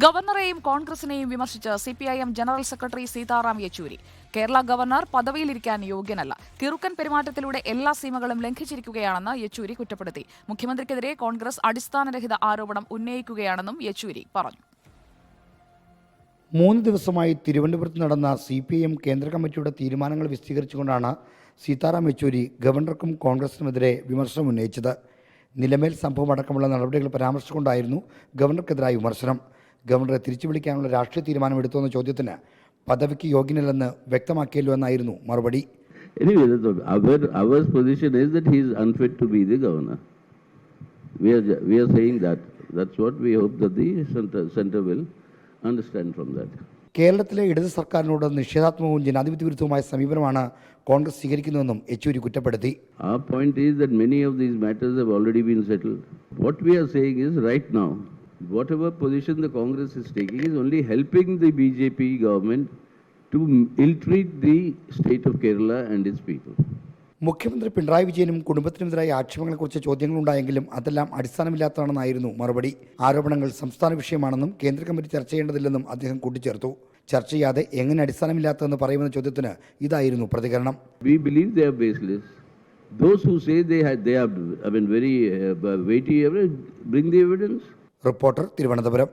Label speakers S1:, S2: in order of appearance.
S1: ഗവർണറെയും കോൺഗ്രസിനെയും വിമർശിച്ച് CPIM general secretary Sitaram Yechury. Kerala governor പദവിയിലിരിക്കാൻ യോഗ്യനല്ല, കിറുക്കൻ പെരുമാറ്റത്തിലൂടെ എല്ലാ സീമകളും ലംഘിച്ചിരിക്കുകയാണെന്ന് യെച്ചൂരി കുറ്റപ്പെടുത്തി. മുഖ്യമന്ത്രിക്കെതിരെ കോൺഗ്രസ് അടിസ്ഥാനരഹിത ആരോപണം ഉന്നയിക്കുകയാണെന്നും യെച്ചൂരി പറഞ്ഞു.
S2: 3 ദിവസമായി തിരുവനന്തപുരത്ത് നടന്ന സിപിഐഎം കേന്ദ്ര കമ്മിറ്റിയുടെ തീരുമാനങ്ങൾ വിശദീകരിച്ചുകൊണ്ടാണ് സീതാറാം യെച്ചൂരി ഗവർണർക്കും കോൺഗ്രസിനുമെതിരെ വിമർശനം ഉന്നയിച്ചത്. നിലമേൽ സംഭവമടക്കമുള്ള നടപടികൾ പരാമർശിച്ചുകൊണ്ടായിരുന്നു ഗവർണർക്കെതിരായ വിമർശനം. ഗവർണറെ തിരിച്ചു വിളിക്കാനുള്ള രാഷ്ട്രീയ തീരുമാനമെടുത്തുവെന്ന ചോദ്യത്തിന് പദവിക്ക് യോഗ്യനല്ലെന്ന് വ്യക്തമാക്കിയല്ലോ എന്നായിരുന്നു മറുപടി.
S3: Anyway, our position is that he is unfit to be the governor. We are saying that. That's what we hope that the center will understand from that.
S2: കേരളത്തിലെ ഇടത് സർക്കാരിനോട് നിഷേധാത്മകവും ജനാധിപത്യ വിരുദ്ധവുമായ സമീപനമാണ് കോൺഗ്രസ് സ്വീകരിക്കുന്നതെന്നും യെച്ചൂരി കുറ്റപ്പെടുത്തി.
S3: Our point is that many of these matters have already been settled. What we are saying is right now, whatever position the Congress is taking is only helping the BJP government to ill-treat the state of Kerala and its people.
S2: മുഖ്യമന്ത്രി പിണറായി വിജയനും കുടുംബത്തിനുമെതിരായ ആക്ഷേപങ്ങളെക്കുറിച്ച് ചോദ്യങ്ങളുണ്ടായെങ്കിലും അതെല്ലാം അടിസ്ഥാനമില്ലാത്തതാണെന്നായിരുന്നു മറുപടി. ആരോപണങ്ങൾ സംസ്ഥാന വിഷയമാണെന്നും കേന്ദ്ര committee ചർച്ച ചെയ്യേണ്ടതില്ലെന്നും അദ്ദേഹം കൂട്ടിച്ചേർത്തു. ചർച്ച ചെയ്യാതെ എങ്ങനെ അടിസ്ഥാനമില്ലാത്തതെന്ന് പറയുമെന്ന ചോദ്യത്തിന് ഇതായിരുന്നു പ്രതികരണം.
S3: We believe they are baseless. Those who say they have very weighty evidence, bring the evidence.
S2: Reporter, Thiruvananthapuram.